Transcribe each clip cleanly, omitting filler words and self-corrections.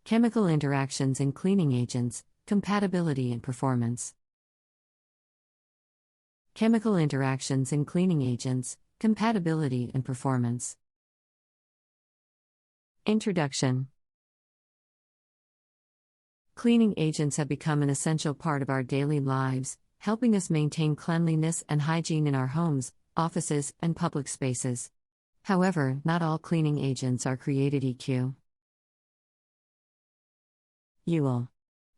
Chemical interactions in cleaning agents, compatibility and performance. Chemical interactions in cleaning agents, compatibility and performance. Introduction. Cleaning agents have become an essential part of our daily lives, helping us maintain cleanliness and hygiene in our homes, offices, and public spaces. However, not all cleaning agents are created equal. UL.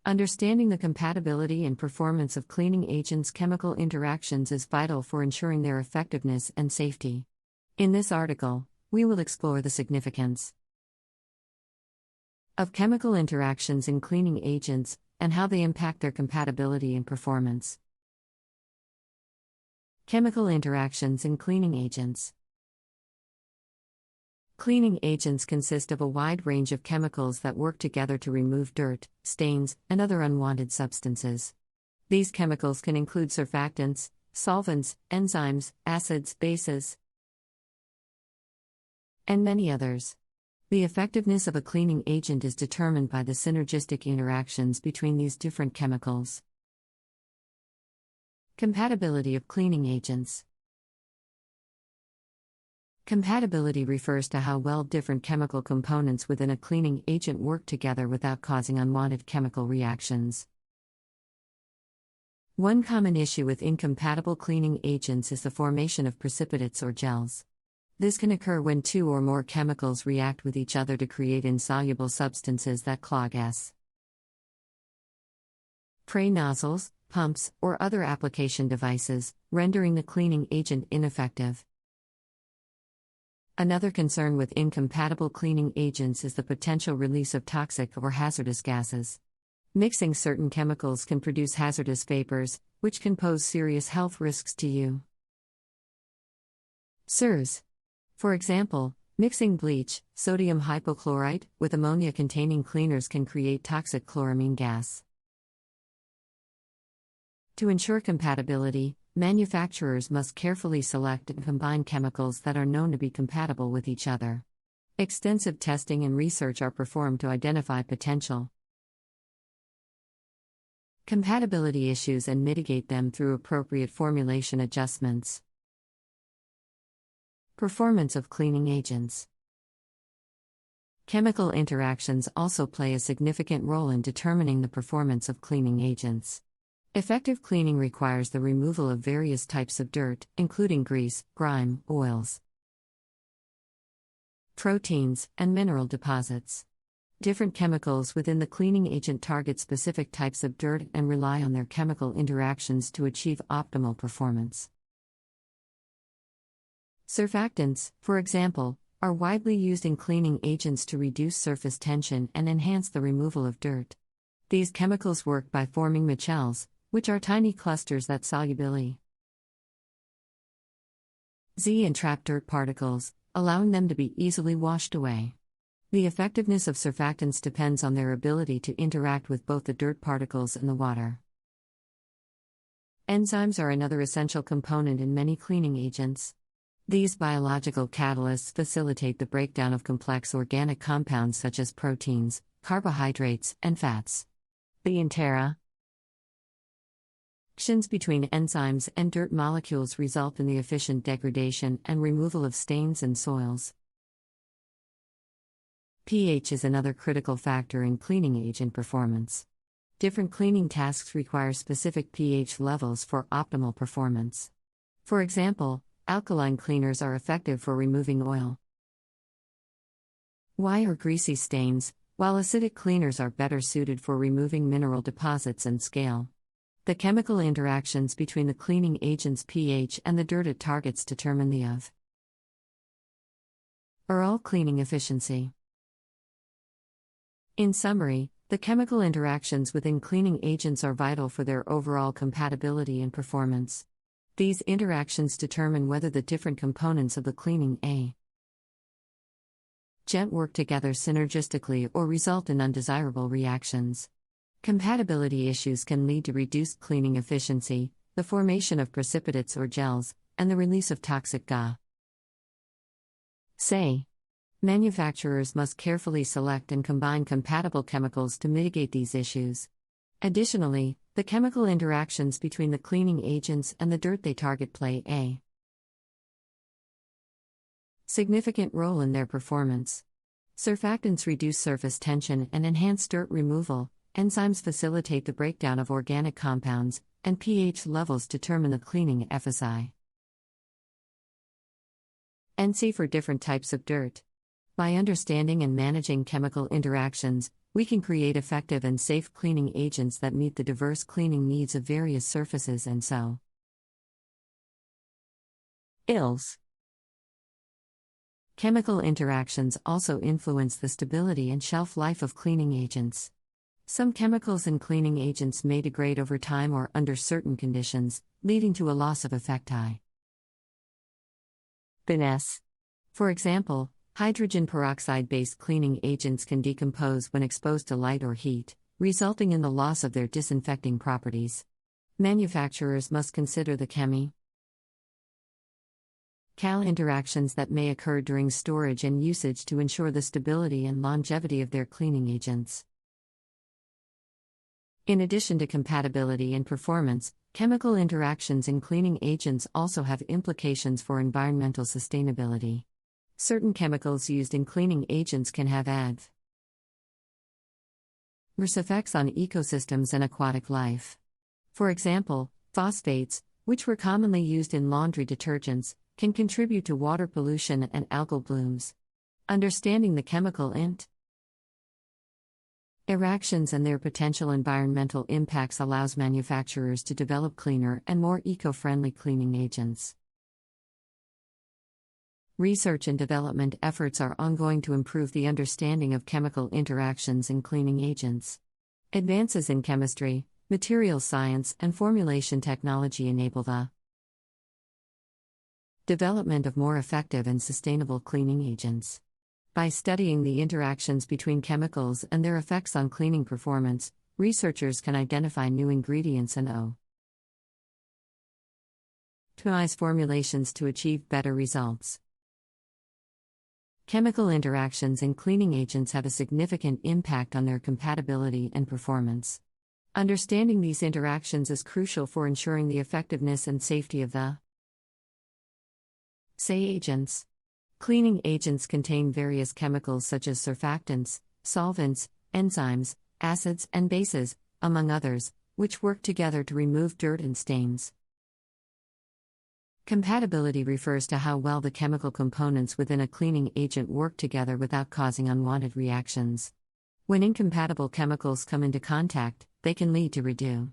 Understanding the compatibility and performance of cleaning agents' chemical interactions is vital for ensuring their effectiveness and safety. In this article, we will explore the significance of chemical interactions in cleaning agents and how they impact their compatibility and performance. Chemical interactions in cleaning agents. Cleaning agents consist of a wide range of chemicals that work together to remove dirt, stains, and other unwanted substances. These chemicals can include surfactants, solvents, enzymes, acids, bases, and many others. The effectiveness of a cleaning agent is determined by the synergistic interactions between these different chemicals. Compatibility of cleaning agents. Compatibility refers to how well different chemical components within a cleaning agent work together without causing unwanted chemical reactions. One common issue with incompatible cleaning agents is the formation of precipitates or gels. This can occur when two or more chemicals react with each other to create insoluble substances that clog spray nozzles, pumps, or other application devices, rendering the cleaning agent ineffective. Another concern with incompatible cleaning agents is the potential release of toxic or hazardous gases. Mixing certain chemicals can produce hazardous vapors, which can pose serious health risks to you. SIRS. For example, mixing bleach, sodium hypochlorite, with ammonia-containing cleaners can create toxic chloramine gas. To ensure compatibility, manufacturers must carefully select and combine chemicals that are known to be compatible with each other. Extensive testing and research are performed to identify potential compatibility issues and mitigate them through appropriate formulation adjustments. Performance of cleaning agents. Chemical interactions also play a significant role in determining the performance of cleaning agents. Effective cleaning requires the removal of various types of dirt, including grease, grime, oils, proteins, and mineral deposits. Different chemicals within the cleaning agent target specific types of dirt and rely on their chemical interactions to achieve optimal performance. Surfactants, for example, are widely used in cleaning agents to reduce surface tension and enhance the removal of dirt. These chemicals work by forming micelles, which are tiny clusters that solubility and trap dirt particles, allowing them to be easily washed away. The effectiveness of surfactants depends on their ability to interact with both the dirt particles and the water. Enzymes are another essential component in many cleaning agents. These biological catalysts facilitate the breakdown of complex organic compounds such as proteins, carbohydrates, and fats. The interactions between enzymes and dirt molecules result in the efficient degradation and removal of stains and soils. pH is another critical factor in cleaning agent performance. Different cleaning tasks require specific pH levels for optimal performance. For example, alkaline cleaners are effective for removing oil or greasy stains, while acidic cleaners are better suited for removing mineral deposits and scale. The chemical interactions between the cleaning agent's pH and the dirt it targets determine the overall cleaning efficiency. In summary, the chemical interactions within cleaning agents are vital for their overall compatibility and performance. These interactions determine whether the different components of the cleaning agent work together synergistically or result in undesirable reactions. Compatibility issues can lead to reduced cleaning efficiency, the formation of precipitates or gels, and the release of toxic gases. Manufacturers must carefully select and combine compatible chemicals to mitigate these issues. Additionally, the chemical interactions between the cleaning agents and the dirt they target play a significant role in their performance. Surfactants reduce surface tension and enhance dirt removal, enzymes facilitate the breakdown of organic compounds, and pH levels determine the cleaning FSI. NC for different types of dirt. By understanding and managing chemical interactions, we can create effective and safe cleaning agents that meet the diverse cleaning needs of various surfaces and so. Ills. Chemical interactions also influence the stability and shelf life of cleaning agents. Some chemicals in cleaning agents may degrade over time or under certain conditions, leading to a loss of effecti. Finesse. For example, hydrogen peroxide-based cleaning agents can decompose when exposed to light or heat, resulting in the loss of their disinfecting properties. Manufacturers must consider the chemical interactions that may occur during storage and usage to ensure the stability and longevity of their cleaning agents. In addition to compatibility and performance, chemical interactions in cleaning agents also have implications for environmental sustainability. Certain chemicals used in cleaning agents can have adverse effects on ecosystems and aquatic life. For example, phosphates, which were commonly used in laundry detergents, can contribute to water pollution and algal blooms. Understanding the chemical interactions and their potential environmental impacts allows manufacturers to develop cleaner and more eco-friendly cleaning agents. Research and development efforts are ongoing to improve the understanding of chemical interactions in cleaning agents. Advances in chemistry, materials science, and formulation technology enable the development of more effective and sustainable cleaning agents. By studying the interactions between chemicals and their effects on cleaning performance, researchers can identify new ingredients and optimize formulations to achieve better results. Chemical interactions in cleaning agents have a significant impact on their compatibility and performance. Understanding these interactions is crucial for ensuring the effectiveness and safety of the agents. Cleaning agents contain various chemicals such as surfactants, solvents, enzymes, acids, and bases, among others, which work together to remove dirt and stains. Compatibility refers to how well the chemical components within a cleaning agent work together without causing unwanted reactions. When incompatible chemicals come into contact, they can lead to reduced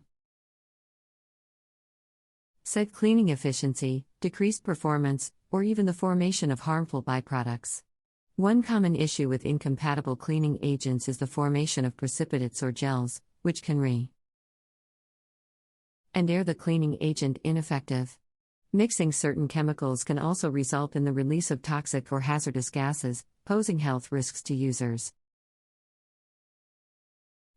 cleaning efficiency, decreased performance, or even the formation of harmful byproducts. One common issue with incompatible cleaning agents is the formation of precipitates or gels, which can render the cleaning agent ineffective. Mixing certain chemicals can also result in the release of toxic or hazardous gases, posing health risks to users.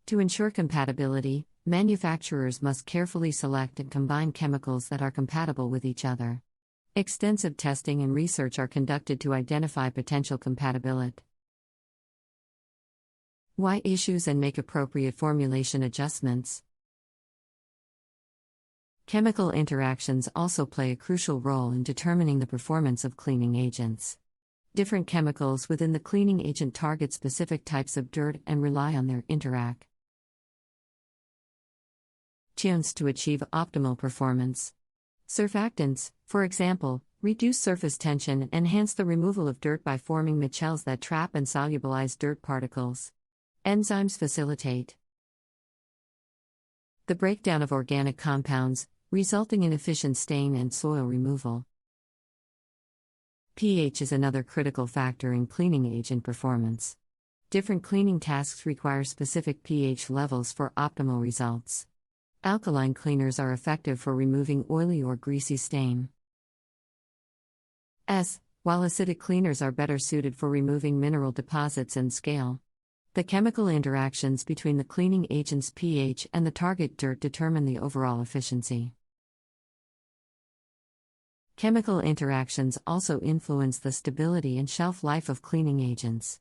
To ensure compatibility, manufacturers must carefully select and combine chemicals that are compatible with each other. Extensive testing and research are conducted to identify potential compatibility issues and make appropriate formulation adjustments. Chemical interactions also play a crucial role in determining the performance of cleaning agents. Different chemicals within the cleaning agent target specific types of dirt and rely on their interactions to achieve optimal performance. Surfactants, for example, reduce surface tension and enhance the removal of dirt by forming micelles that trap and solubilize dirt particles. Enzymes facilitate the breakdown of organic compounds, resulting in efficient stain and soil removal. pH is another critical factor in cleaning agent performance. Different cleaning tasks require specific pH levels for optimal results. Alkaline cleaners are effective for removing oily or greasy stain. While acidic cleaners are better suited for removing mineral deposits and scale. The chemical interactions between the cleaning agent's pH and the target dirt determine the overall efficiency. Chemical interactions also influence the stability and shelf life of cleaning agents.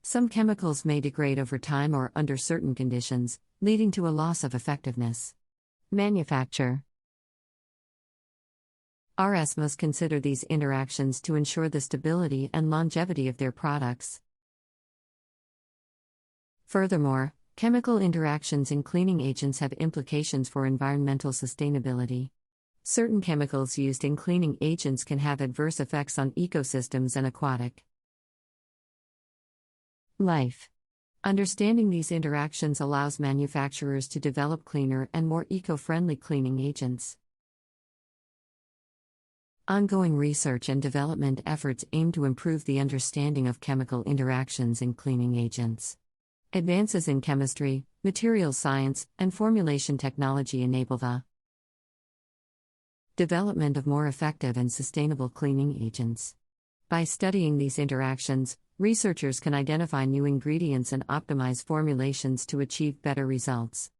Some chemicals may degrade over time or under certain conditions, leading to a loss of effectiveness. Manufacture. RS must consider these interactions to ensure the stability and longevity of their products. Furthermore, chemical interactions in cleaning agents have implications for environmental sustainability. Certain chemicals used in cleaning agents can have adverse effects on ecosystems and aquatic life. Understanding these interactions allows manufacturers to develop cleaner and more eco-friendly cleaning agents. Ongoing research and development efforts aim to improve the understanding of chemical interactions in cleaning agents. Advances in chemistry, materials science, and formulation technology enable the development of more effective and sustainable cleaning agents. By studying these interactions, researchers can identify new ingredients and optimize formulations to achieve better results.